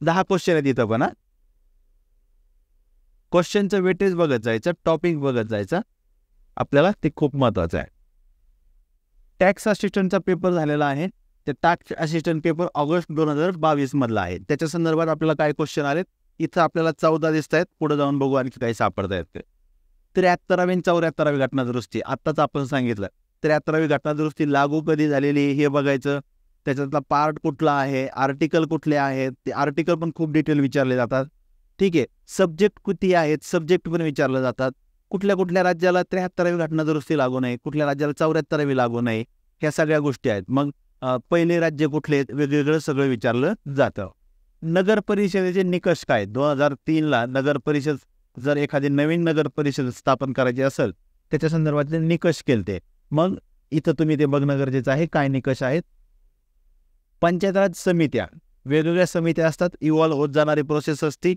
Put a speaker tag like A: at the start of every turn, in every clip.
A: 10 question आहेत इथं पण. क्वेश्चनचं वेटेज बघत जायचं, टॉपिक बघत जायचा, आपल्याला ते खूप महत्वाचं आहे. टॅक्स असिस्टंटचा पेपर झालेला आहे. ते टॅक्स असिस्टंट पेपर ऑगस्ट 2022 मधला आहे. त्याच्या संदर्भात आपल्याला काय क्वेश्चन आलेत इथं आपल्याला 14 दिसत आहेत. पुढे जाऊन बघू आणखी काही सापडत आहेत ते. 73वी आणि 74वी घटना दुरुस्ती आत्ताच आपण सांगितलं. 73वी घटना दुरुस्ती लागू कधी झालेली हे बघायचं. त्याच्यातला पार्ट कुठला आहे, आर्टिकल कुठले आहेत, ते आर्टिकल पण खूप डिटेल विचारले जातात. ठीक आहे. सब्जेक्ट किती आहेत, सब्जेक्ट पण विचारले जातात. कुठल्या कुठल्या राज्याला 73वी घटना दुरुस्ती लागू नाही, कुठल्या राज्याला 74वी लागू नाही, ह्या सगळ्या गोष्टी आहेत. मग पहिले राज्य कुठले आहेत वेगवेगळं सगळं विचारलं जातं. नगर परिषदेचे निकष काय, 2003ला नगर परिषद जर एखादी नवीन नगर परिषद स्थापन करायची असेल त्याच्या संदर्भातले निकष केलते. मग इथं तुम्ही ते बघणं गरजेचं आहे काय निकष आहेत. पंचायत राज समित्या वेगवेगळ्या समित्या असतात, इव्हॉल्व्ह होत जाणारी प्रोसेस असते.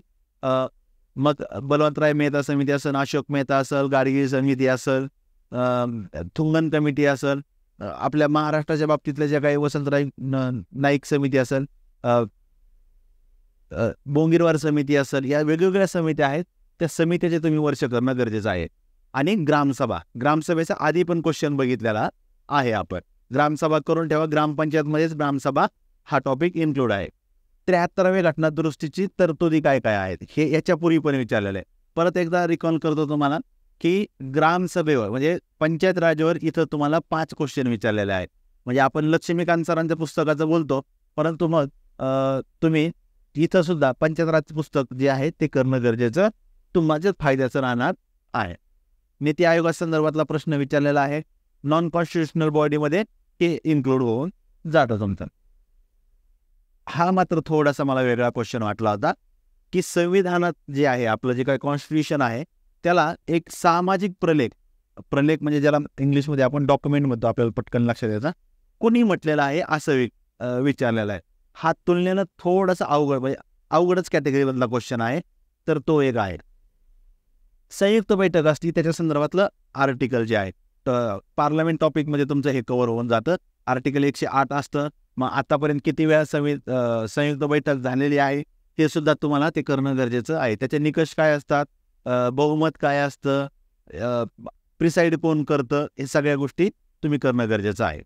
A: मग बलवंतराय मेहता समिती असेल, अशोक मेहता असेल, गाडगीळ समिती असेल, थुंगन कमिटी असेल, आपल्या महाराष्ट्राच्या बाबतीतल्या ज्या काही वसंतराय नाईक समिती असेल, बोंगीरवार समिती असेल, या वेगवेगळ्या समित्या आहेत. त्या समितीचे तुम्ही वर्ष करणं गरजेचं आहे. आणि ग्रामसभा, ग्रामसभेचा आधी पण क्वेश्चन बघितलेला आहे आपण. ग्रामसभा करून ठेवा, ग्रामपंचायतमध्येच ग्रामसभा हा टॉपिक इन्क्लूड आहे. 73व्या घटना दुरुस्तीची तरतुदी काय काय आहेत हे याच्यापूर्वी पण विचारलेलं आहे. परत एकदा रिकॉल करतो तुम्हाला की ग्रामसभेवर म्हणजे पंचायत राजवर इथं तुम्हाला 5 क्वेश्चन विचारलेले आहेत. म्हणजे आपण लक्ष्मीकांत सरांच्या पुस्तकाचं बोलतो, परंतु मग तुम्ही इथं सुद्धा पंचायत राज पुस्तक जे आहे ते करणं गरजेचं तुमच्याच फायद्याचं राहणार आहे. नीती आयोगासंदर्भातला प्रश्न विचारलेला आहे. नॉन कॉन्स्टिट्युशनल बॉडीमध्ये ते इन्क्लूड होऊन जातं तुमचं. हा मात्र थोडासा मला वेगळा क्वेश्चन वाटला होता की संविधानात जे आहे आपलं जे काही कॉन्स्टिट्यूशन आहे त्याला एक सामाजिक प्रलेख म्हणजे ज्याला इंग्लिशमध्ये आपण डॉक्युमेंट म्हणतो, आपल्याला पटकन लक्षात यायचा, कोणी म्हटलेलं आहे असं विचारलेलं आहे. हा तुलनेनं थोडासा अवघड म्हणजे अवघडच कॅटेगरीमधला क्वेश्चन आहे. तर तो एक आहे. संयुक्त बैठक असती त्याच्या संदर्भातलं आर्टिकल जे आहे तर पार्लमेंट टॉपिकमध्ये तुमचं हे कव्हर होऊन जातं. आर्टिकल 108 असतं. मग आतापर्यंत किती वेळा संयुक्त बैठक झालेली आहे हे सुद्धा तुम्हाला ते करणं गरजेचं आहे. त्याचे निकष काय असतात, बहुमत काय असतं, प्रिसाईड कोण करतं, हे सगळ्या गोष्टी तुम्ही करणं गरजेचं आहे.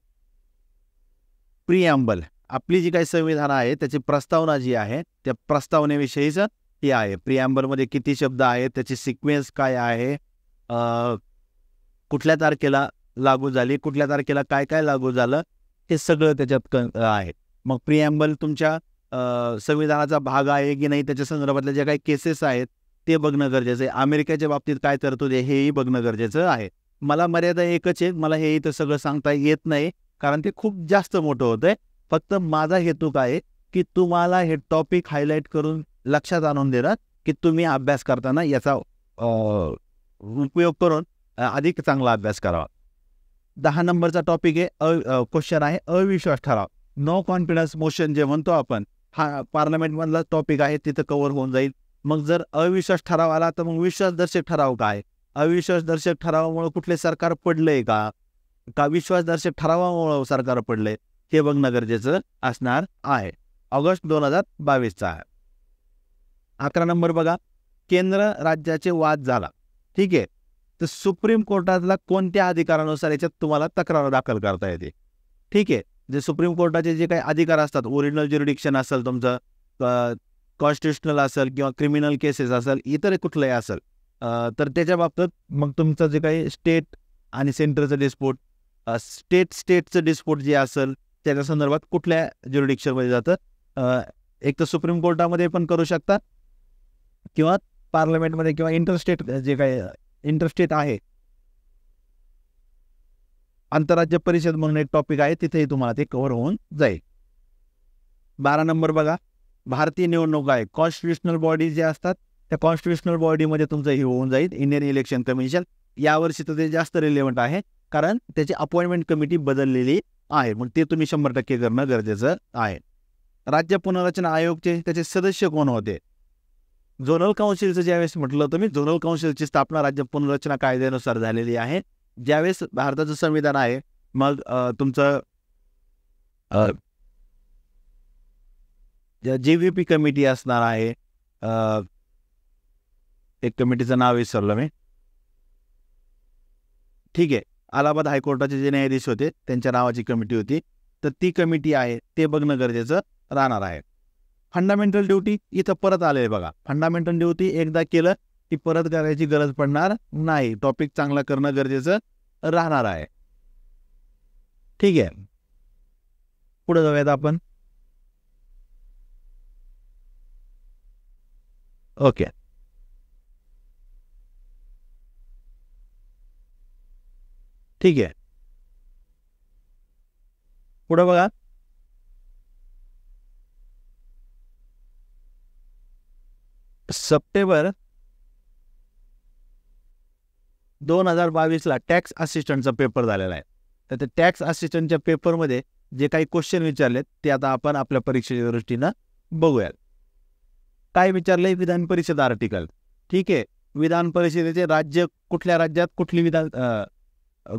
A: प्रिॲम्बल, आपली जी काही संविधान आहे त्याची प्रस्तावना जी आहे त्या प्रस्तावनेविषयीचं हे आहे. प्रिॲम्बलमध्ये किती शब्द आहेत, त्याची सिक्वेन्स काय आहे, कुठल्या तारखेला लागू झाली, कुठल्या तारखेला काय काय लागू झालं, हे सगळं त्याच्यात आहे. मग प्रिॲम्बल तुमच्या संविधानाचा भाग आहे की नाही त्याच्या संदर्भातल्या ज्या काही केसेस आहेत ते बघणं गरजेचं आहे. अमेरिकेच्या बाबतीत काय तरतूद आहे हेही बघणं गरजेचं आहे. मला मर्यादा एकच आहे, मला हे इथं सगळं सांगता येत नाही कारण ते खूप जास्त मोठं होतं आहे. फक्त माझा हेतू काय आहे की तुम्हाला हे टॉपिक हायलाईट करून लक्षात आणून देणं की तुम्ही अभ्यास करताना याचा उपयोग करून अधिक चांगला अभ्यास करावा. 10 नंबरचा टॉपिक आहे क्वेश्चन आहे अविश्वास ठराव. नो कॉन्फिडन्स मोशन जे म्हणतो आपण, हा पार्लमेंटमधला टॉपिक आहे, तिथं कव्हर होऊन जाईल. मग जर अविश्वास ठराव आला तर मग विश्वासदर्शक ठराव काय, अविश्वासदर्शक ठरावामुळे कुठले सरकार पडलंय का विश्वासदर्शक ठरावामुळे सरकार पडलंय हे बघणं गरजेचं असणार आहे. ऑगस्ट 2022चा आहे. 11 नंबर बघा, केंद्र राज्याचे वाद झाला. ठीक आहे, तर सुप्रीम कोर्टातला कोणत्या अधिकारानुसार याच्यात तुम्हाला तक्रार दाखल करता येते. ठीक आहे, जे सुप्रीम कोर्टाचे जे काही अधिकार असतात, ओरिजिनल ज्युरिडिक्शन असेल तुमचं, कॉन्स्टिट्युशनल असेल किंवा क्रिमिनल केसेस असेल, इतर कुठलंही असेल, तर त्याच्या बाबतीत मग तुमचं जे काही स्टेट आणि सेंटरचं डिस्प्यूट, स्टेटचं डिस्प्यूट जे असेल त्याच्या संदर्भात कुठल्या ज्युरिडिक्शनमध्ये जातं, एक तर सुप्रीम कोर्टामध्ये पण करू शकता किंवा पार्लमेंटमध्ये किंवा इंटरस्टेट जे काही इंटरस्टेट आहे, आंतरराज्य परिषद म्हणून एक टॉपिक आहे, तिथेही तुम्हाला ते कव्हर होऊन जाईल. 12 नंबर बघा, भारतीय निवडणूक आहे, कॉन्स्टिट्युशनल बॉडी जे असतात त्या कॉन्स्टिट्युशनल बॉडीमध्ये तुमचं हे होऊन जाईल. इंडियन इलेक्शन कमिशन यावर्षी तर ते जास्त रिलेव्हंट आहे कारण त्याची अपॉइंटमेंट कमिटी बदललेली आहे. मग ते तुम्ही 100% करणं गरजेचं आहे. राज्य पुनर्रचना आयोगचे त्याचे सदस्य कोण होते, झोनल काउन्सिलचं ज्यावेळेस म्हटलं होतं मी, झोनल काउन्सिलची स्थापना राज्य पुनर्रचना कायद्यानुसार झालेली आहे. ज्यावेळेस भारताचं संविधान आहे मग तुमचं JVP कमिटी असणार आहे. एक कमिटीचं नाव विसरलं मी. ठीक आहे, अलाहाबाद हायकोर्टाचे जे न्यायाधीश होते त्यांच्या नावाची कमिटी होती, तर ती कमिटी आहे ते बघणं गरजेचं राहणार आहे. फंडामेंटल ड्युटी इथं परत आले बघा. फंडामेंटल ड्युटी एकदा केलं की परत करायची गरज पडणार नाही. टॉपिक चांगला करणं गरजेचं राहणार आहे. ठीक आहे, पुढे जाऊयात आपण. ओके, ठीक आहे, पुढे बघा. सप्टेंबर 2022ला टॅक्स असिस्टंटचा पेपर झालेला आहे. तर त्या टॅक्स असिस्टंटच्या पेपरमध्ये जे काही क्वेश्चन विचारलेत ते आता आपण आपल्या परीक्षेच्या दृष्टीनं बघूयात. काय विचारलंय? विधान परिषद आर्टिकल. ठीक आहे, विधान परिषदेचे राज्य, कुठल्या राज्यात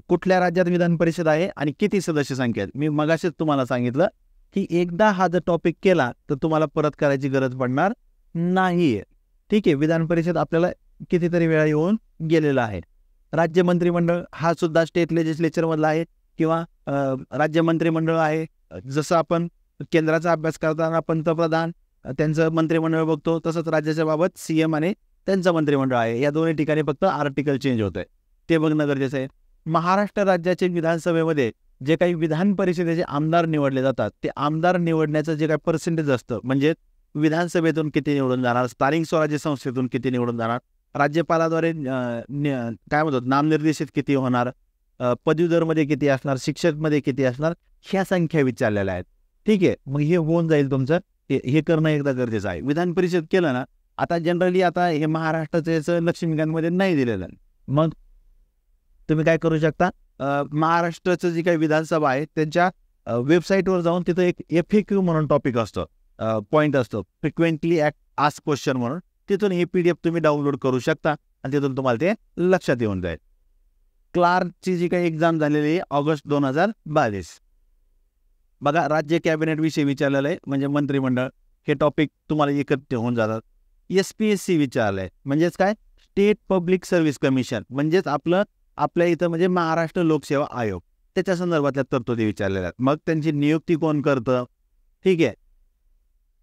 A: कुठल्या राज्यात विधान परिषद आहे आणि किती सदस्य संख्या आहेत. मी मगाशीच तुम्हाला सांगितलं की एकदा हा जर टॉपिक केला तर तुम्हाला परत करायची गरज पडणार नाहीये. ठीक आहे, विधान परिषद आपल्याला कितीतरी वेळा येऊन गेलेला आहे. राज्य मंत्रिमंडळ हा सुद्धा स्टेट लेजिस्लेचर मधला आहे किंवा राज्य मंत्रिमंडळ आहे. जसं आपण केंद्राचा अभ्यास करताना पंतप्रधान त्यांचं मंत्रिमंडळ बघतो, तसंच राज्याच्या बाबत CM आणि त्यांचं मंत्रिमंडळ आहे. या दोन्ही ठिकाणी फक्त आर्टिकल चेंज होत आहे, ते बघणं गरजेचं आहे. महाराष्ट्र राज्याचे विधानसभेमध्ये जे काही विधान परिषदेचे आमदार निवडले जातात ते आमदार निवडण्याचं जे काही पर्सेंटेज असतं, म्हणजे विधानसभेतून किती निवडून जाणार, स्थानिक स्वराज्य संस्थेतून किती निवडून जाणार, राज्यपालाद्वारे काय म्हणतात नामनिर्देशित किती होणार, पदवीधरमध्ये किती असणार, शिक्षकमध्ये किती असणार, ह्या संख्या विचारलेल्या आहेत. ठीक आहे, मग हे होऊन जाईल तुमचं. हे करणं एकदा गरजेचं आहे. विधान परिषद केलं ना, आता जनरली आता हे महाराष्ट्राचं लक्षणिकांमध्ये नाही दिलेलं. मग तुम्ही काय करू शकता, महाराष्ट्राचं जी काही विधानसभा आहे त्यांच्या वेबसाईटवर जाऊन तिथं एक FAQ म्हणून टॉपिक असतो, पॉईंट असतो, फ्रिक्वेंटली आस्क क्वेश्चन म्हणून. तिथून ही PDF तुम्ही डाउनलोड करू शकता आणि तिथून तुम्हाला ते लक्षात येऊन जाईल. क्लार्कची जी काही एक्झाम झालेली आहे ऑगस्ट 2022. बघा, राज्य कॅबिनेट विषयी विचारलेलं आहे, म्हणजे मंत्रिमंडळ. हे टॉपिक तुम्हाला एकत्र होऊन जातात. SPSC विचारलंय, म्हणजेच काय, स्टेट पब्लिक सर्व्हिस कमिशन, म्हणजेच आपल्या इथं म्हणजे महाराष्ट्र लोकसेवा आयोग, त्याच्या संदर्भातल्या तरतुदी विचारलेल्या आहेत. मग त्यांची नियुक्ती कोण करतं, ठीक आहे,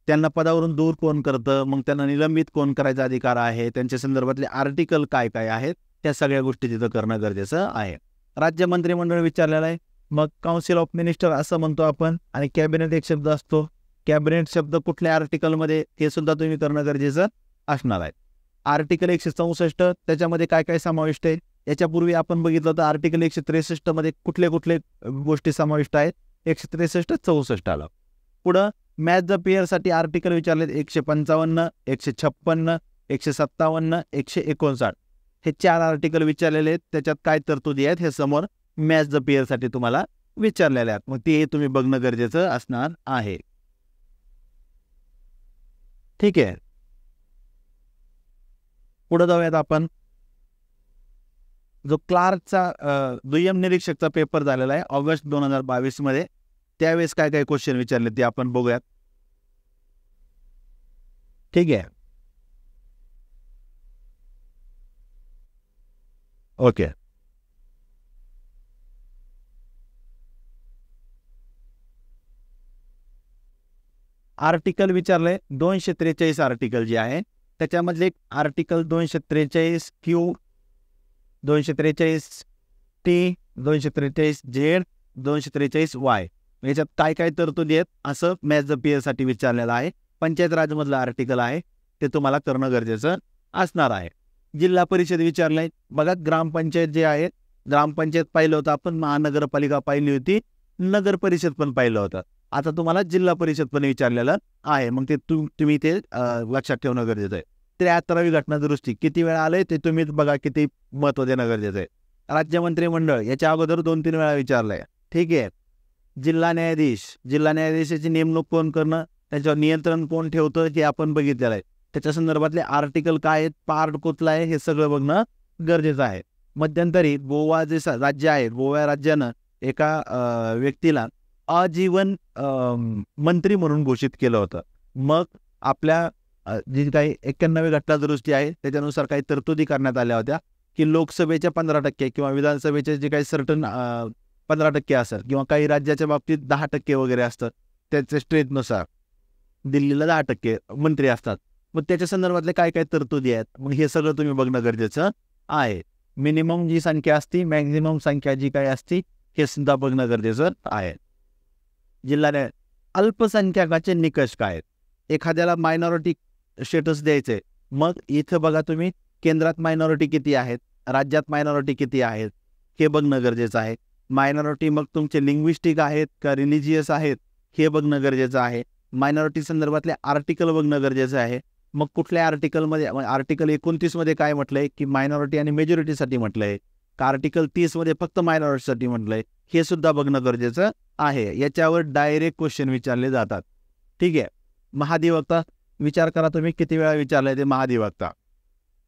A: त्यांना पदावरून दूर कोण करतं, मग त्यांना निलंबित कोण करायचा अधिकार आहे, त्यांच्या संदर्भातले आर्टिकल काय काय आहेत, त्या सगळ्या गोष्टी तिथं करणं गरजेचं आहे. राज्य मंत्रिमंडळ विचारलेलं आहे. मग काउन्सिल ऑफ मिनिस्टर असं म्हणतो आपण, आणि कॅबिनेट एक शब्द असतो. कॅबिनेट शब्द कुठल्या आर्टिकलमध्ये, हे सुद्धा तुम्ही करणं गरजेचं असणार आहे. आर्टिकल 164 त्याच्यामध्ये काय काय समाविष्ट आहे. याच्यापूर्वी आपण बघितलं तर आर्टिकल 163 मध्ये कुठले गोष्टी समाविष्ट आहेत. 163, 64 आला. पुढं मॅच द पेअरसाठी आर्टिकल विचारलेत 155, 156, 157, 159. हे 4 आर्टिकल विचारलेले आहेत. त्याच्यात काय तरतुदी आहेत हे समोर मॅच द पेअरसाठी तुम्हाला विचारलेले आहेत. मग ते तुम्ही बघणं गरजेचं असणार आहे. ठीक आहे, पुढे जाऊयात आपण. जो क्लार्कचा दुय्यम निरीक्षकचा पेपर झालेला आहे ऑगस्ट 2022 मध्ये, त्यावेळेस काय काय क्वेश्चन विचारले ते आपण बघूयात. ठीक आहे, ओके. आर्टिकल विचारलंय 243 आर्टिकल जे आहे त्याच्यामधले एक article 243Q, 243T, 243Z, 243Y. याच्यात काय काय तरतुदी आहेत असं मॅच द पेअरसाठी विचारलेलं आहे. पंचायत राजमधलं आर्टिकल आहे, ते तुम्हाला करणं गरजेचं असणार आहे. जिल्हा परिषद विचारलंय. बघा, ग्रामपंचायत जे आहे, ग्रामपंचायत पाहिलं होतं आपण, महानगरपालिका पाहिली होती, नगर परिषद पण पाहिलं होतं. आता तुम्हाला जिल्हा परिषद पण विचारलेलं आहे. मग ते तुम्ही ते लक्षात ठेवणं गरजेचं आहे. 73वी घटना दुरुस्ती किती वेळा आलंय ते तुम्ही बघा, किती महत्व देणं गरजेचं आहे. राज्य मंत्रिमंडळ याच्या अगोदर 2-3 वेळा विचारलंय. ठीक आहे. जिल्हा न्यायाधीश, जिल्हा न्यायाधीशाची नेमणूक कोण करणं, त्याच्यावर नियंत्रण कोण ठेवतं हे आपण बघितलेलं आहे. त्याच्या संदर्भातले आर्टिकल काय आहेत, पार्ट कुठला आहे, हे सगळं बघणं गरजेचं आहे. मध्यंतरी गोवा जे राज्य आहे, गोवा राज्यानं एका व्यक्तीला आजीवन मंत्री म्हणून घोषित केलं होतं. मग आपल्या जी काही 91 घटना दुरुस्ती आहे त्याच्यानुसार काही तरतुदी करण्यात आल्या होत्या की लोकसभेच्या 15% किंवा विधानसभेचे जे काही सर्टन 15% असेल किंवा काही राज्याच्या बाबतीत 10% वगैरे असतं त्याच्या स्ट्रेंथनुसार दिल्लीला 10% मंत्री असतात. मग त्याच्या संदर्भातले काय काय तरतुदी आहेत मग हे सगळं तुम्ही बघणं गरजेचं आहे. मिनिमम जी संख्या असती मॅक्झिमम संख्या जी काही असती हे सुद्धा बघणं गरजेचं आहे. जिल्हा न्यायालय अल्पसंख्याकाचे निकष काय आहेत. एखाद्याला मायनॉरिटी स्टेटस द्यायचे मग इथं बघा तुम्ही केंद्रात मायनॉरिटी किती आहेत राज्यात मायनॉरिटी किती आहेत हे बघणं गरजेचं आहे. मायनॉरिटी मग तुमचे लिंग्विस्टिक आहेत का रिलिजियस आहेत हे बघणं गरजेचं आहे. मायनॉरिटी संदर्भातले आर्टिकल बघणं गरजेचं आहे. मग कुठल्या आर्टिकलमध्ये आर्टिकल 29 मध्ये काय म्हटलंय की मायनॉरिटी आणि मेजॉरिटीसाठी म्हटलंय का आर्टिकल 30 मध्ये फक्त मायनॉरिटीसाठी म्हटलंय हे सुद्धा बघणं गरजेचं आहे. याच्यावर डायरेक्ट क्वेश्चन विचारले जातात. ठीक आहे. महाधिवक्ता विचार करा तुम्ही किती वेळा विचारलंय ते महाधिवक्ता.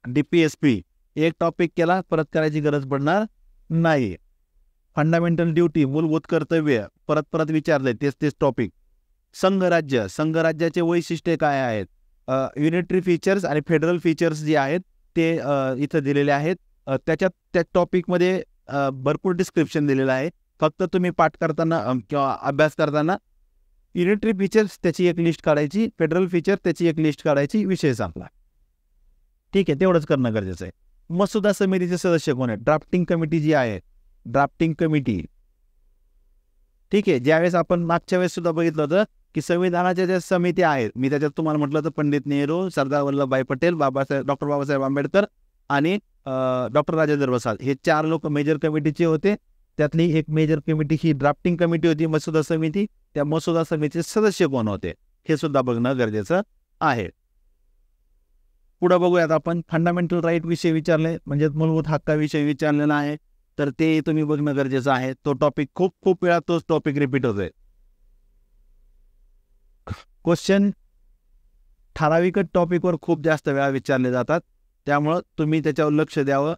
A: DPSP एक टॉपिक केला परत करायची गरज पडणार नाही. फंडामेंटल ड्युटी मूलभूत कर्तव्य परत परत विचारले तेच टॉपिक. संघराज्याचे वैशिष्ट्ये काय आहेत. युनिटरी फीचर्स आणि फेडरल फीचर्स जे आहेत ते इथं दिलेले आहेत. त्याच्यात त्या टॉपिकमध्ये भरपूर डिस्क्रिप्शन दिलेलं आहे. फक्त तुम्ही पाठ करताना किंवा अभ्यास करताना युनिटरी फीचर्स त्याची एक लिस्ट काढायची फेडरल फीचर त्याची एक लिस्ट काढायची विषय संपला. ठीक आहे तेवढंच करणं गरजेचं आहे. मसुदा समितीचे सदस्य कोण आहेत. ड्राफ्टिंग कमिटी जी आहे ड्राफ्टिंग कमिटी. ठीक आहे. ज्यावेळेस आपण मागच्या वेळेस सुद्धा बघितलं होतं की संविधानाच्या ज्या समित्या आहेत मी त्याच्यात तुम्हाला म्हटलं होतं पंडित नेहरू सरदार वल्लभभाई पटेल डॉक्टर बाबासाहेब आंबेडकर आणि डॉक्टर राजेंद्र प्रसाद हे 4 लोक मेजर कमिटीचे होते. त्यातली एक मेजर कमिटी ही ड्राफ्टिंग कमिटी होती मसुदा समिती. त्या मसुदा समितीचे सदस्य कोण होते हे सुद्धा बघणं गरजेचं आहे. पुढे बघूयात आपण फंडामेंटल राईट विषय विचारले म्हणजे मूलभूत हक्काविषयी विचारलेला आहे तर ते तुम्ही बघणं गरजेचं आहे. तो टॉपिक खूप वेळा तोच टॉपिक रिपीट होतोय. क्वेश्चन ठराविक टॉपिकवर खूप जास्त वेळा विचारले जातात त्यामुळं तुम्ही त्याच्यावर लक्ष द्यावं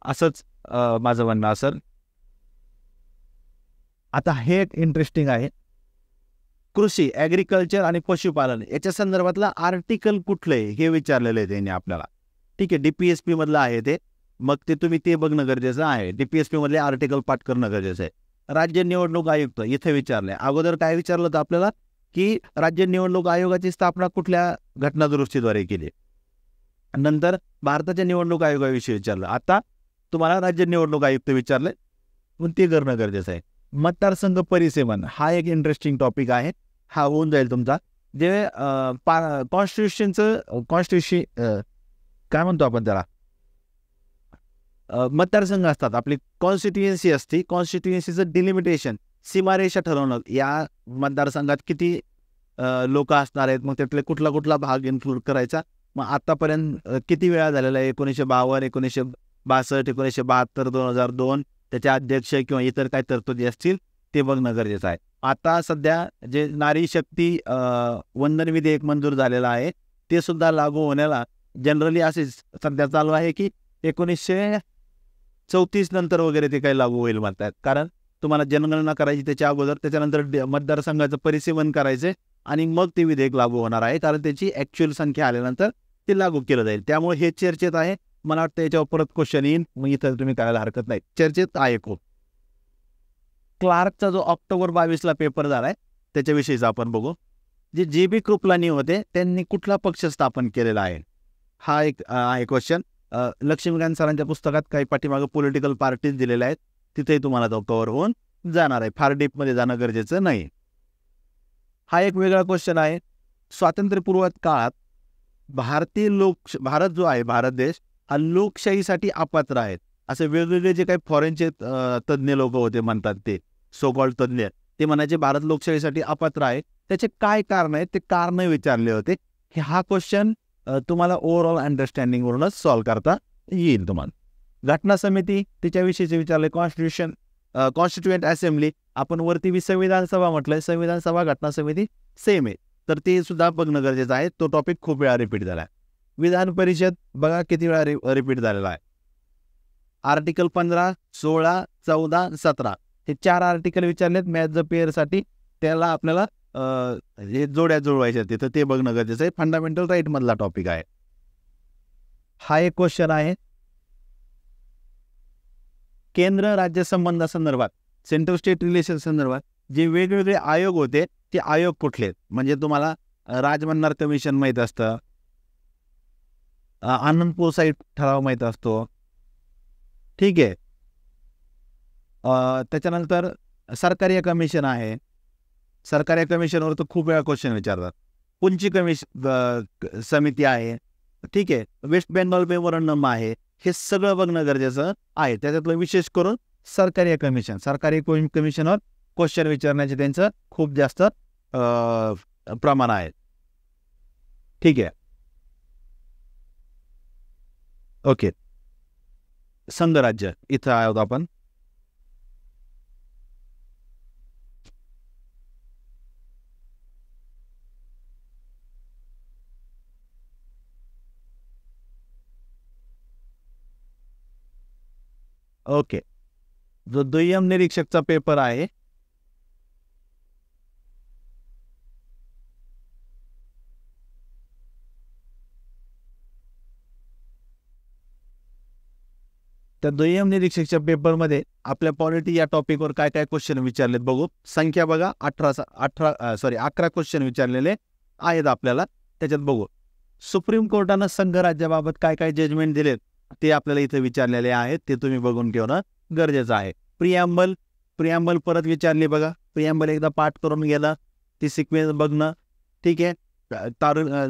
A: असंच माझं म्हणणं असेल. आता हे एक इंटरेस्टिंग आहे. कृषी ॲग्रिकल्चर आणि पशुपालन याच्या संदर्भातलं आर्टिकल कुठलं आहे हे विचारलेलं आहे त्यांनी आपल्याला. ठीक आहे. DPSP मधलं आहे ते मग तुम्ही ते बघणं गरजेचं आहे. DPSP मधले आर्टिकल पाठ करणं गरजेचं आहे. राज्य निवडणूक आयुक्त इथे विचारलंय. अगोदर काय विचारलं होतं आपल्याला की राज्य निवडणूक आयोगाची स्थापना कुठल्या घटनादुरुस्तीद्वारे केली. नंतर भारताच्या निवडणूक आयोगाविषयी विचारलं. आता तुम्हाला राज्य निवडणूक आयुक्त विचारले पण ते करणं गरजेचं आहे. मतदारसंघ परिसीमन हा एक इंटरेस्टिंग टॉपिक आहे. हा होऊन जाईल तुमचा. जे कॉन्स्टिट्यूशन काय म्हणतो आपण त्याला मतदारसंघ असतात आपली कॉन्स्टिट्युएन्सी असते. कॉन्स्टिट्युएन्सीचं डिलिमिटेशन सीमारेषा ठरवणं या मतदारसंघात किती लोक असणार आहेत मग त्यातले कुठला भाग इन्क्लूड करायचा. मग आतापर्यंत किती वेळा झालेला आहे 1952 1962 1972 2002 त्याचे अध्यक्ष किंवा इतर काय तरतुदी असतील ते बघणं गरजेचं आहे. आता सध्या जे नारी शक्ती वंदन विधेयक मंजूर झालेलं आहे ते सुद्धा लागू होण्याला जनरली असे सध्या चालू आहे की 1934 नंतर वगैरे ते काही लागू होईल म्हणतात. कारण तुम्हाला जनगणना करायची त्याच्या अगोदर त्याच्यानंतर मतदारसंघाचं परिसीमन करायचे आणि मग ते विधेयक लागू होणार आहे कारण त्याची ॲक्च्युअल संख्या आल्यानंतर ते लागू केलं जाईल. त्यामुळे हे चर्चेत आहे. मला वाटतं याच्यावर परत क्वेश्चन येईल मग इथं तुम्ही करायला हरकत नाही. चर्चेत आहे खूप. क्लार्कचा जो ऑक्टोबर 22 पेपर झालाय त्याच्याविषयीचा आपण बघू. जे JB कृपलानी होते त्यांनी कुठला पक्ष स्थापन केलेला आहे हा एक आहे क्वेश्चन. लक्ष्मीकांत सरांच्या पुस्तकात काही पाठीमागं पॉलिटिकल पार्टीज दिलेल्या आहेत तिथेही तुम्हाला तो कव्हर होऊन जाणार आहे. फार डीपमध्ये जाणं गरजेचं नाही. हा एक वेगळा क्वेश्चन आहे. स्वातंत्र्यपूर्व काळात भारत जो आहे भारत देश हा लोकशाहीसाठी अपात्र आहेत असे वेगवेगळे जे काही फॉरेनचे तज्ज्ञ लोक होते म्हणतात ते सो कॉल्ड तज्ज्ञ ते म्हणायचे भारत लोकशाहीसाठी अपात्र आहे. त्याचे काय कारण आहेत ते कारण विचारले होते. हा क्वेश्चन तुम्हाला ओव्हरऑल अंडरस्टँडिंगवरूनच सॉल्व्ह करता येईल तुम्हाला. घटना समिती त्याच्याविषयीचे विचारले. कॉन्स्टिट्युएंट असेंब्ली आपण वरती संविधान सभा म्हटलंय. संविधान सभा घटना समिती सेम आहे तर ते सुद्धा बघणं गरजेचं आहे. तो टॉपिक खूप वेळा रिपीट झाला आहे. विधान परिषद बघा किती वेळा रिपीट झालेला आहे. आर्टिकल 15 16 14 17 हे 4 आर्टिकल विचारलेत मॅच द पेअरसाठी. त्याला आपल्याला हे जोड्या जुळवायच्या तिथं ते बघणं गरजेचं आहे. फंडामेंटल राईट मधला टॉपिक आहे. हा एक क्वेश्चन आहे. केंद्र राज्य संबंधासंदर्भात, सेंट्रल स्टेट रिलेशन संदर्भात जे वेगवेगळे आयोग होते ते आयोग कुठले आहेत? म्हणजे तुम्हाला राजमन्नार कमिशन माहीत असतं, आनंदपूर साईड ठराव माहीत असतो, ठीक आहे. त्याच्यानंतर सरकारी कमिशन आहे. सरकारी कमिशनवर तर खूप वेळा क्वेश्चन विचारतात. पुंची कमिशन समिती आहे, ठीक आहे. वेस्ट बेंगॉल मेमोरंडम आहे. हे सगळं बघणं गरजेचं आहे. त्याच्यातलं विशेष करून सरकारी कमिशनवर क्वेश्चन विचारण्याचे त्यांचं खूप जास्त प्रमाण आहे, ठीक आहे. ओके, संघराज्य इथं आहोत आपण. ओके, जो दुय्यम निरीक्षकचा पेपर आहे त्या दुय्यम निरीक्षकच्या पेपरमध्ये आपल्या पॉलिटी या टॉपिकवर काय काय क्वेश्चन विचारलेत बघू. संख्या बघा, 11 क्वेश्चन विचारलेले आहेत आपल्याला. त्याच्यात बघू सुप्रीम कोर्टानं संघराज्याबाबत काय काय जजमेंट दिलेत ते आपल्याला इथे विचारलेले आहेत. ते तुम्ही बघून ठेवणं गरजेचं आहे. प्रिॲम्बल परत विचारली बघा. प्रिॲम्बल एकदा पाठ करून गेलं, ती सिक्वेन्स बघणं, ठीक आहे.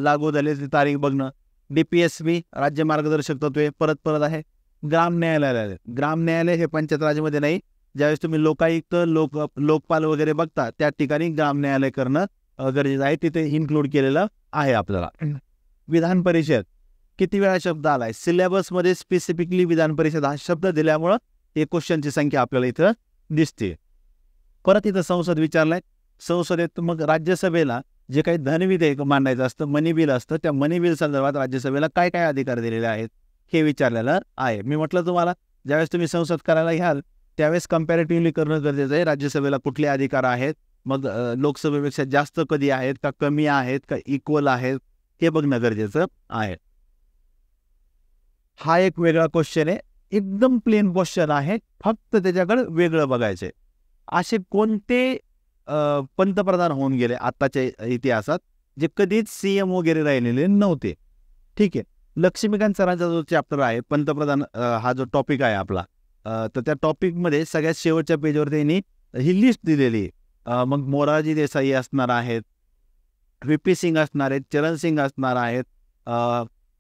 A: लागू झालेली तारीख बघणं. DPSP राज्य मार्गदर्शक तत्वे परत आहे. ग्राम न्यायालय हे पंचायत राजमध्ये नाही. ज्यावेळेस तुम्ही लोकायुक्त लोकपाल वगैरे बघता त्या ठिकाणी ग्राम न्यायालय करणं गरजेचं आहे. तिथे इन्क्लूड केलेलं आहे आपल्याला. विधान परिषद किती वेळा शब्द आलाय सिलेबसमध्ये, स्पेसिफिकली विधान परिषद हा शब्द दिल्यामुळं हे क्वेश्चनची संख्या आपल्याला इथं दिसते. परत इथं संसद विचारलाय. संसदेत मग राज्यसभेला जे काही धनविधेयक मांडायचं असतं, मनी बिल असतं, त्या मनी बिल संदर्भात राज्यसभेला काय काय अधिकार दिलेले आहेत हे विचारलेलं आहे. मी म्हटलं तुम्हाला, ज्यावेळेस तुम्ही संसद करायला घ्याल त्यावेळेस कम्पॅरेटिव्हली करणं गरजेचं आहे. राज्यसभेला कुठले अधिकार आहेत, मग लोकसभेपेक्षा जास्त कधी आहेत का, कमी आहेत का, इक्वल आहेत, हे बघणं गरजेचं आहे. हा एक वेगळा क्वेश्चन आहे. एकदम प्लेन क्वेश्चन आहे, फक्त त्याच्याकडे वेगळं बघायचंय. असे कोणते पंतप्रधान होऊन गेले आत्ताच्या इतिहासात जे कधीच CM वगैरे राहिलेले नव्हते, ठीक आहे. लक्ष्मीकांत सरांचा जो चॅप्टर आहे पंतप्रधान, हा जो टॉपिक आहे आपला, तर त्या टॉपिकमध्ये सगळ्यात शेवटच्या पेजवर त्यांनी ही लिस्ट दिलेली. मग मोरारजी देसाई असणार आहेत, VP सिंग असणार आहेत, चरण सिंग असणार आहेत,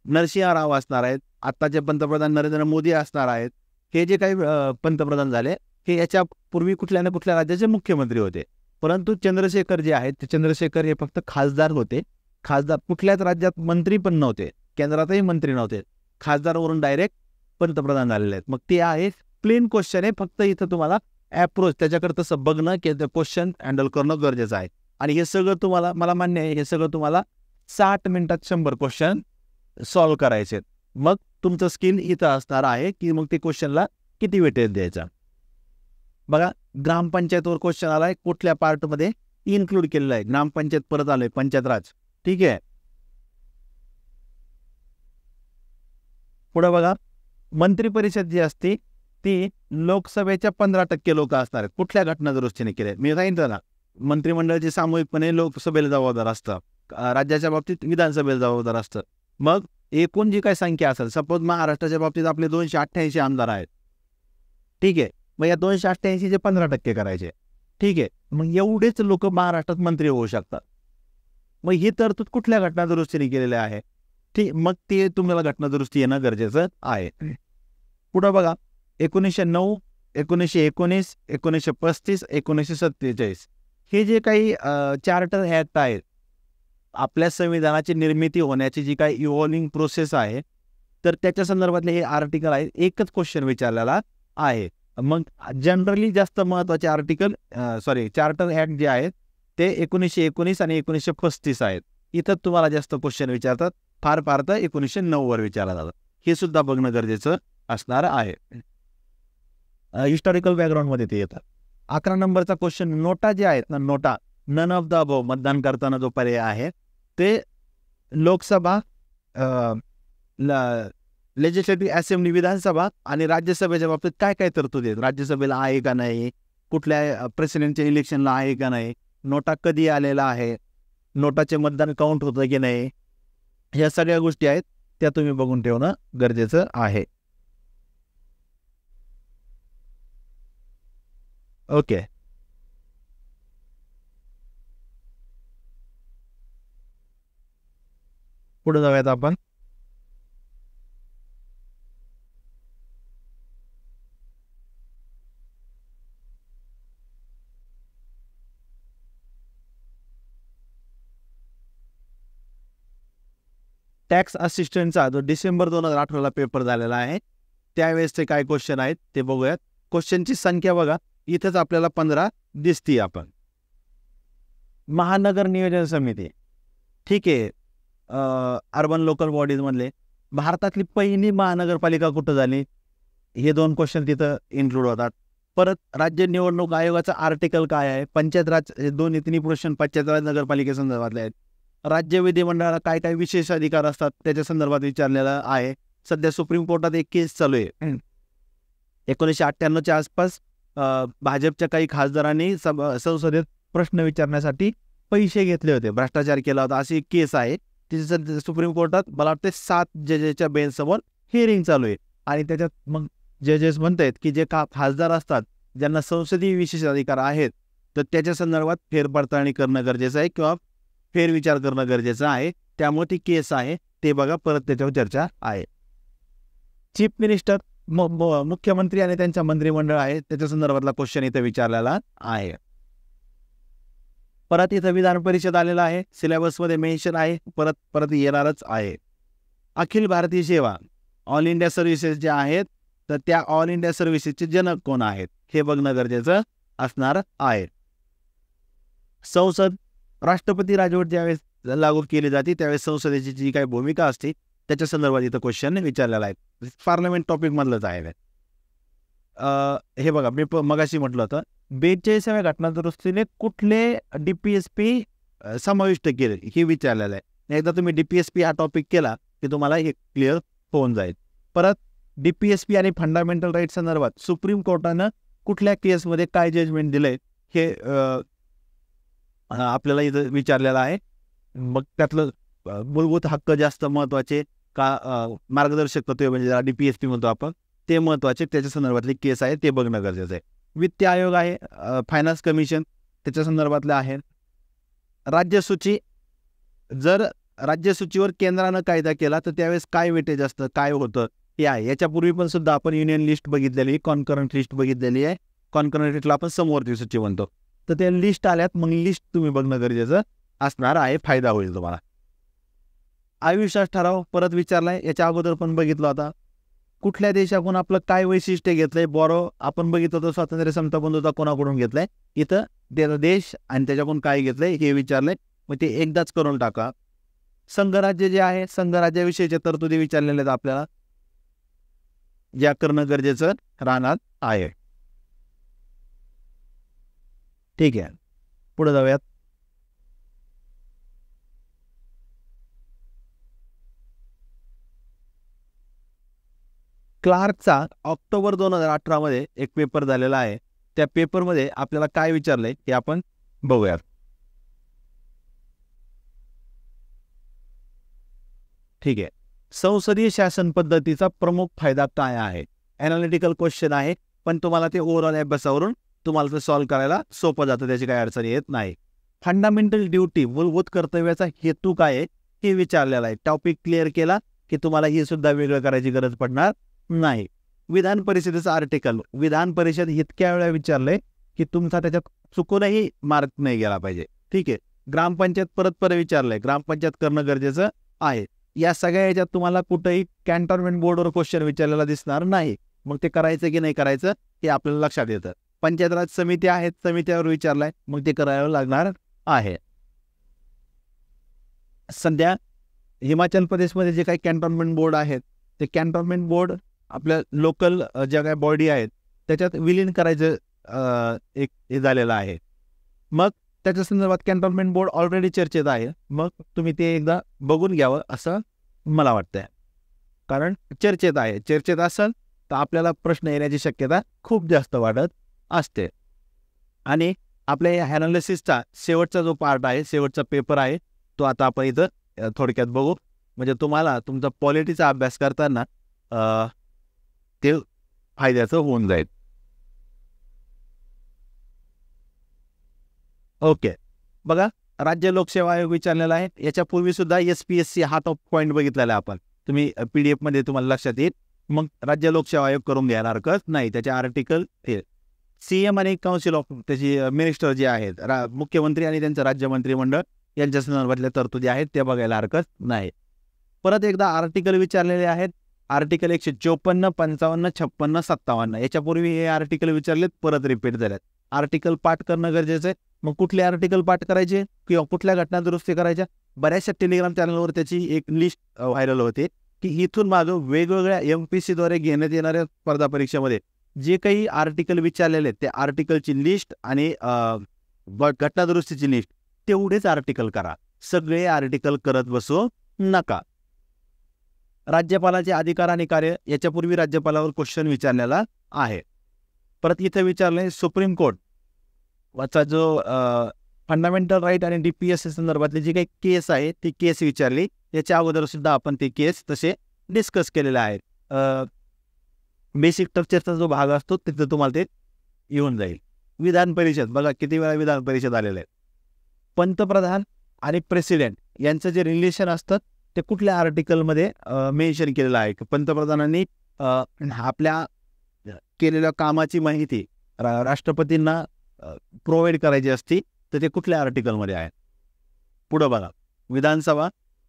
A: नरसिंह राव असणार आहेत, आत्ताचे पंतप्रधान नरेंद्र मोदी असणार आहेत. हे जे काही पंतप्रधान झाले हे याच्या पूर्वी कुठल्या ना कुठल्या राज्याचे मुख्यमंत्री होते. परंतु चंद्रशेखर जे आहेत ते चंद्रशेखर हे फक्त खासदार होते. खासदार कुठल्याच राज्यात मंत्री पण नव्हते, केंद्रातही मंत्री नव्हते. खासदारवरून डायरेक्ट पंतप्रधान झालेले आहेत. मग ते आहे प्लेन क्वेश्चन आहे. फक्त इथं तुम्हाला ॲप्रोच त्याच्याकडे तसं बघणं की क्वेश्चन हँडल करणं गरजेचं आहे. आणि हे सगळं तुम्हाला, मला मान्य आहे, हे सगळं तुम्हाला 60 मिनिटात 100 क्वेश्चन सॉल्व्ह करायचे. मग तुमचं स्किल इथं असणार आहे की मग ते क्वेश्चनला किती वेटेज द्यायचा. बघा, ग्रामपंचायतवर क्वेश्चन आलाय, कुठल्या पार्टमध्ये इन्क्लूड केलेलं आहे. ग्रामपंचायत परत आलंय, पंचायत राज, ठीक आहे. पुढे बघा, मंत्री परिषद जी असते ती लोकसभेच्या 15% लोक असणार आहेत. कुठल्या घटना दुरुस्तीने केल्या, मी सांगितलं ना, मंत्रिमंडळाचे सामूहिकपणे लोकसभेला जबाबदार असतं, राज्याच्या बाबतीत विधानसभेला जबाबदार असतं. मग एकूण जी काही संख्या असेल, सपोज महाराष्ट्राच्या बाबतीत आपले 288 आमदार आहेत, ठीक आहे. मग या 288चे 15% करायचे, ठीक आहे. मग एवढेच लोक महाराष्ट्रात मंत्री होऊ शकतात. मग ही तरतूद कुठल्या घटना दुरुस्तीने केलेल्या आहे, ठीक. मग ते तुम्हाला घटना दुरुस्ती येणं गरजेचं आहे. पुढं बघा, 1909, 1919, 1935, 1947 हे जे काही चार्टर ॲक्ट आहेत, आपल्या संविधानाची निर्मिती होण्याची जी काही इव्हॉल्विंग प्रोसेस आहे, तर त्याच्या संदर्भातले हे आर्टिकल आहेत. एकच क्वेश्चन विचारलेला आहे. मग जनरली जास्त महत्त्वाचे आर्टिकल चार्टर ॲक्ट जे आहेत ते 1919 आणि 1935 आहेत. इथं तुम्हाला जास्त क्वेश्चन विचारतात, फार तर 1909 वर विचारला जातात. हे सुद्धा बघणं गरजेचं असणार आहे. हिस्टॉरिकल बॅकग्राऊंडमध्ये ते येतात. 11 नंबरचा क्वेश्चन, नोटा जे आहेत ना, नोटा नन ऑफ द अबव मतदान करताना जो पर्याय आहे ते लोकसभा, लेजिस्लेटिव्ह असेंब्ली विधानसभा आणि राज्यसभेच्या बाबतीत काय काय तरतुदी आहेत, राज्यसभेला आहे का नाही, कुठल्या प्रेसिडेंटच्या इलेक्शनला आहे का नाही, नोटा कधी आलेला आहे, नोटाचे मतदान काउंट होतं की नाही, ह्या सगळ्या गोष्टी आहेत त्या तुम्ही बघून ठेवणं गरजेचं आहे. ओके, पुढे जाऊयात आपण. टॅक्स असिस्टंटचा जो डिसेंबर 2018ला पेपर झालेला आहे त्यावेळेसचे काय क्वेश्चन आहेत ते बघूयात. क्वेश्चनची संख्या बघा, इथंच आपल्याला 15 दिसती. आपण महानगर नियोजन समिती, ठीक आहे, अर्बन लोकल बॉडीजमधले भारतातली पहिली महानगरपालिका कुठं झाली, हे 2 क्वेश्चन तिथं इन्क्लूड होतात. परत राज्य निवडणूक आयोगाचा आर्टिकल काय आहे, पंचायत राज, हे 2 तिन्ही क्वेश्चन पंचायत राज नगरपालिकेसंदर्भातले आहेत. राज्य विधिमंडळाला काय काय विशेष अधिकार असतात त्याच्या संदर्भात विचारलेलं आहे. सध्या सुप्रीम कोर्टात एक केस चालू आहे. 1998च्या आसपास भाजपच्या काही खासदारांनी संसदेत प्रश्न विचारण्यासाठी पैसे घेतले होते, भ्रष्टाचार केला होता, अशी केस आहे. तिची सध्या सुप्रीम कोर्टात मला वाटते 7 जजेसच्या बेंचसमोर हिअरिंग चालू आहे. आणि त्याच्यात मग जजेस म्हणतात की जे खासदार असतात ज्यांना संसदीय विशेष अधिकार आहेत तर त्याच्या संदर्भात फेरपडताळणी करणं गरजेचं आहे किंवा फेरविचार करणं गरजेचं आहे. त्यामुळे ती केस आहे ते बघा, परत त्याच्यावर चर्चा आहे. चीफ मिनिस्टर, मुख्यमंत्री आणि त्यांच्या मंत्रिमंडळ आहे त्याच्या संदर्भातला क्वेश्चन इथं विचारलेला आहे. परत इथं विधान परिषद आलेला आहे, सिलेबसमध्ये मेन्शन आहे, परत परत येणारच आहे. अखिल भारतीय सेवा, ऑल इंडिया सर्व्हिसेस ज्या आहेत तर त्या ऑल इंडिया सर्व्हिसेसचे जनक कोण आहेत हे बघणं गरजेचं असणार आहे. संसद, राष्ट्रपती राजवट ज्यावेळेस लागू केली जाते त्यावेळेस संसदेची जी काही भूमिका असते त्याच्या संदर्भात इथं क्वेश्चन विचारलेला आहे. पार्लमेंट टॉपिक मधलंच आहे. हे बघा, मी मगाशी म्हटलं होतं 42व्या घटना दुरुस्तीने कुठले DPSP समाविष्ट केले हे विचारलेलं आहे. एकदा तुम्ही DPSP हा टॉपिक केला की तुम्हाला हे क्लिअर होऊन जाईल. परत DPSP आणि फंडामेंटल राईट संदर्भात सुप्रीम कोर्टानं कुठल्या केसमध्ये काय जजमेंट दिलंय हे आपल्याला इथं विचारलेलं आहे. मग त्यातलं मूलभूत हक्क जास्त महत्त्वाचे का मार्गदर्शक तत्त्वे म्हणजे ज्याला DPSP म्हणतो आपण ते महत्त्वाचे, त्याच्या संदर्भातली केस आहे ते बघणं गरजेचं आहे. वित्त आयोग आहे, फायनान्स कमिशन त्याच्या संदर्भातले आहे. राज्यसूची, जर राज्यसूचीवर केंद्रानं कायदा केला तर त्यावेळेस काय वेटेज असतं, काय होतं हे आहे. याच्यापूर्वी पण सुद्धा आपण युनियन लिस्ट बघितलेली, कॉन्करंट लिस्ट बघितलेली आहे. कॉन्करंट लिस्टला आपण समवर्ती सूची म्हणतो. तर त्या लिस्ट आल्यात, मग लिस्ट तुम्ही बघणं गरजेचं असणार आहे, फायदा होईल तुम्हाला. अविश्वास ठराव परत विचारलाय, याच्या अगोदर पण बघितलं होता. कुठल्या देशाकडून आपलं काय वैशिष्ट्य घेतलंय, बॉरो आपण बघितलं होतं, स्वातंत्र्य समता बंधुता कोणाकडून घेतलाय, इथं त्याचा देश आणि त्याच्याकडून काय घेतलंय हे विचारलंय, मग ते एकदाच करून टाका. संघराज्य जे आहे, संघराज्याविषयीच्या तरतुदी विचारलेल्या आहेत आपल्याला, ज्या करणं गरजेचं राहणार आहे. ठीक आहे, पुढे जाऊयात. क्लार्कचा ऑक्टोबर 2018 मध्ये एक पेपर झालेला आहे. त्या पेपरमध्ये आपल्याला काय विचारलंय हे आपण बघूयात. ठीक आहे, संसदीय शासन पद्धतीचा प्रमुख फायदा काय आहे, ॲनालिटिकल क्वेश्चन आहे, पण तुम्हाला ते ओव्हरऑल अभ्यासावरून तुम्हाला ते सॉल्व्ह करायला सोपं जातं, त्याची काही अडचण येत नाही. फंडामेंटल ड्युटी, मूलभूत कर्तव्याचा हेतू काय आहे हे विचारलेला आहे. टॉपिक क्लिअर केला की तुम्हाला हे सुद्धा वेगळं करायची गरज पडणार नाही. विधान परिषदेचं आर्टिकल, विधान परिषद इतक्या वेळा विचारलंय की तुमचा त्याच्यात चुकूनही मार्क नाही गेला पाहिजे. ठीक आहे, ग्रामपंचायत परत परत विचारलंय, ग्रामपंचायत करणं गरजेचं आहे. या सगळ्या ह्याच्यात तुम्हाला कुठेही कॅन्टॉन्मेंट बोर्डवर क्वेश्चन विचारलेला दिसणार नाही. मग ते करायचं की नाही करायचं हे आपल्याला लक्षात येतं. पंचायत राज समिती आहेत, समित्यावर विचारलाय, मग ते करायला लागणार आहे. सध्या हिमाचल प्रदेशमध्ये जे काही कॅन्टॉन्मेंट बोर्ड आहेत ते कॅन्टॉन्मेंट बोर्ड आपल्या लोकल ज्या काही बॉडी आहेत त्याच्यात विलीन करायचं एक हे झालेलं आहे. मग त्याच्या संदर्भात कॅन्टोन्मेंट बोर्ड ऑलरेडी चर्चेत आहे. मग तुम्ही ते एकदा बघून घ्यावं असं मला वाटतंय, कारण चर्चेत आहे. चर्चेत असेल तर आपल्याला प्रश्न येण्याची शक्यता खूप जास्त वाढत असते. आणि आपल्या या ॲनालिसिसचा शेवटचा जो पार्ट आहे, शेवटचा पेपर आहे, तो आता आपण इथं थोडक्यात बघू. म्हणजे तुम्हाला तुमचा पॉलिटीचा अभ्यास करताना ते फायद्याचं होऊन जाईल. ओके, बघा, राज्य लोकसेवा आयोग विचारलेला आहे. याच्यापूर्वी सुद्धा SPSC हा टॉप पॉईंट बघितलेला आहे आपण. तुम्ही PDF मध्ये तुम्हाला लक्षात येईल. मग राज्य लोकसेवा आयोग करून घ्यायला हरकत नाही. त्याचे आर्टिकल हे CM आणि काउन्सिल ऑफ त्याची मिनिस्टर जे आहेत, मुख्यमंत्री आणि त्यांचं राज्य मंत्रिमंडळ यांच्या संदर्भातल्या तरतुदी आहेत, त्या बघायला हरकत नाही. परत एकदा आर्टिकल विचारलेले आहेत. आर्टिकल 154, 55, 56, 57 याच्यापूर्वी हे आर्टिकल विचारलेत, परत रिपीट झालेत. आर्टिकल पाठ करणं गरजेचं आहे. मग कुठले आर्टिकल पाठ करायचे किंवा कुठल्या घटना दुरुस्ती करायच्या, बऱ्याचशा टेलिग्राम चॅनलवर त्याची एक लिस्ट व्हायरल होते की इथून मागं वेगवेगळ्या MPSCद्वारे घेण्यात येणाऱ्या स्पर्धा परीक्षेमध्ये जे काही आर्टिकल विचारलेले आहेत त्या आर्टिकलची लिस्ट आणि घटना दुरुस्तीची लिस्ट, तेवढेच आर्टिकल करा. सगळे आर्टिकल करत बसू नका. राज्यपालाचे अधिकार आणि कार्य, याच्यापूर्वी राज्यपालावर क्वेश्चन विचारलेला आहे. परत इथं विचारलंय सुप्रीम कोर्ट वाचा जो फंडामेंटल राईट आणि DPSC संदर्भातली जी काही केस आहे ती केस विचारली. याच्या अगोदर सुद्धा आपण ते केस तसे डिस्कस केलेले आहेत. बेसिक स्ट्रक्चरचा जो भाग असतो तिथं तुम्हाला ते येऊन जाईल. विधान परिषद, बघा किती वेळा विधान परिषद आलेलं आहे. पंतप्रधान आणि प्रेसिडेंट यांचं जे रिलेशन असतं ते कुठल्या आर्टिकलमध्ये मेन्शन केलेलं आहे. पंतप्रधानांनी आपल्या केलेल्या कामाची माहिती राष्ट्रपतींना प्रोव्हाइड करायची असती, तर ते कुठल्या आर्टिकलमध्ये आहे. पुढं बघा, विधानसभा,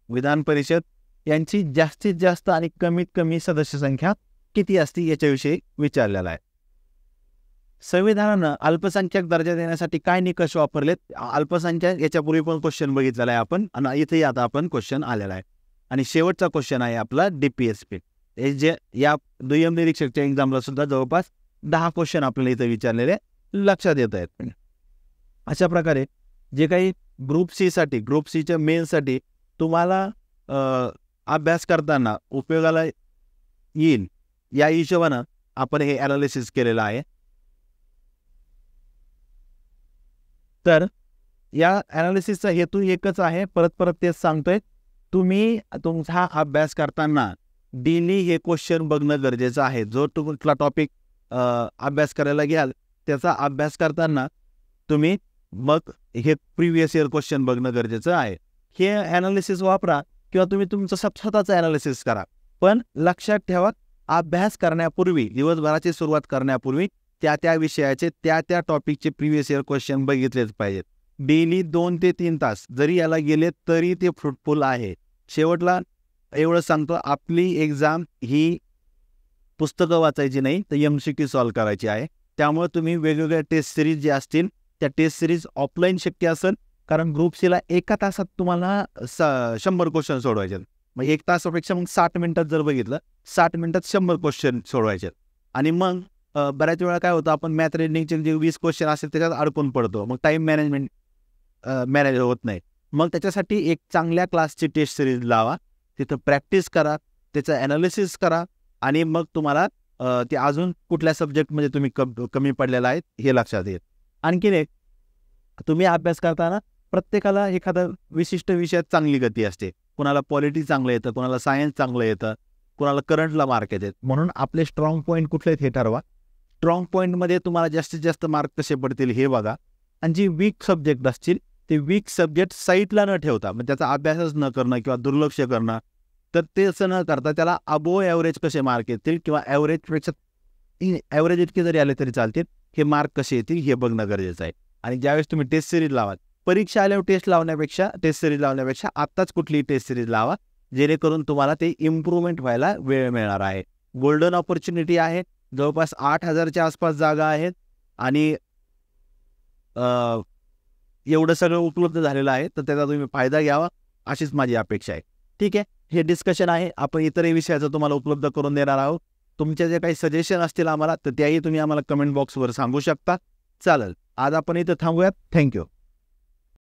A: विधान परिषद यांची जास्तीत जास्त आणि कमीत कमी सदस्य संख्या किती असती याच्याविषयी विचारलेला आहे. संविधानानं अल्पसंख्याक दर्जा देण्यासाठी काय निकष वापरलेत. अल्पसंख्याक याच्यापूर्वी पण क्वेश्चन बघितलेला आहे आपण, आणि इथेही आता आपण क्वेश्चन आलेला आहे. आणि शेवटचा क्वेश्चन आहे आपला DPSP. हे जे या दुय्यम निरीक्षकच्या एक्झामला सुद्धा जवळपास 10 क्वेश्चन आपल्याला इथं विचारलेले लक्षात येत आहेत. अशा प्रकारे जे काही ग्रुप सीच्या मेन्ससाठी तुम्हाला अभ्यास करताना उपयोगाला येईल या हिशोबानं आपण हे ॲनालिसिस केलेलं आहे. तर या ॲनालिसिसचा हेतू एकच आहे, परत तेच सांगतोय, तुम्ही तुमचा अभ्यास करताना डेली हे क्वेश्चन बघणं गरजेचं आहे. जो कुठला टॉपिक अभ्यास करायला घ्याल त्याचा अभ्यास करताना तुम्ही मग हे प्रिव्हियस इयर क्वेश्चन बघणं गरजेचं आहे. हे ॲनालिसिस वापरा किंवा तुम्ही तुमचं स्वतःचं ॲनालिसिस करा. पण लक्षात ठेवा, अभ्यास करण्यापूर्वी, दिवसभराची सुरुवात करण्यापूर्वी त्या विषयाचे त्या टॉपिकचे प्रिव्हियस इयर क्वेश्चन बघितलेच पाहिजेत. डेली 2 ते 3 तास जरी याला गेले तरी ते फ्रुटफुल आहे. शेवटला एवढं सांगतो, आपली एक्झाम ही पुस्तकं वाचायची नाही तर MCQ सॉल्व्ह करायची आहे. त्यामुळे तुम्ही वेगवेगळ्या टेस्ट सिरीज जे असतील त्या टेस्ट सिरीज ऑफलाईन शक्य असेल, कारण ग्रुप सीला 1 तासात तुम्हाला 100 क्वेश्चन सोडवायचे. मग 1 तासापेक्षा मग 60 मिनिटात जर बघितलं, 60 मिनिटात 100 क्वेश्चन सोडवायचे. आणि मग बऱ्याच वेळा काय होतं, आपण मॅथ रिजनिंगचे जे 20 क्वेश्चन असतील त्याच्यात अडकून पडतो. मग टाईम मॅनेज होत नाही. मग त्याच्यासाठी एक चांगल्या क्लासची टेस्ट सिरीज लावा, तिथं प्रॅक्टिस करा, त्याचं ॲनालिसिस करा, आणि मग तुम्हाला ते अजून कुठल्या सब्जेक्टमध्ये तुम्ही कमी पडलेला आहे हे लक्षात येईल. आणखीन एक, तुम्ही अभ्यास करताना प्रत्येकाला एखादा विशिष्ट विषयात चांगली गती असते. कुणाला पॉलिटी चांगलं येतं, कुणाला सायन्स चांगलं येतं, कुणाला करंटला मार्क येतात. म्हणून आपले स्ट्रॉंग पॉईंट कुठले आहेत हे ठरवा. स्ट्रॉंग पॉईंटमध्ये तुम्हाला जास्तीत जास्त मार्क कसे पडतील हे बघा. आणि जी वीक सब्जेक्ट असतील ते वीक सब्जेक्ट साईटला न ठेवता, म्हणजे त्याचा अभ्यासच न करणं किंवा दुर्लक्ष करणं, तर ते असं न करता त्याला अबोव ॲव्हरेज कसे मार्क येतील किंवा ॲव्हरेजपेक्षा ॲव्हरेज इतके जरी आले तरी चालतील, हे मार्क कसे येतील हे बघणं गरजेचं आहे. आणि ज्यावेळेस तुम्ही टेस्ट सिरीज लावाल, परीक्षा आल्यावर टेस्ट सिरीज लावण्यापेक्षा आत्ताच कुठलीही टेस्ट सिरीज लावा, जेणेकरून तुम्हाला ते इम्प्रूव्हमेंट व्हायला वेळ मिळणार आहे. गोल्डन ऑपॉर्च्युनिटी आहे. जवळपास 8,000च्या आसपास जागा आहेत आणि एवढं सगळं उपलब्ध झालेलं आहे, तर त्याचा तुम्ही फायदा घ्यावा अशीच माझी अपेक्षा आहे. ठीक आहे, हे डिस्कशन आहे. आपण इतरही विषयाचं तुम्हाला उपलब्ध करून देणार आहोत. तुमचे जे काही सजेशन असतील आम्हाला, तर त्याही तुम्ही आम्हाला कमेंट बॉक्सवर सांगू शकता. चालेल, आज आपण इथं थांबूयात. थँक्यू.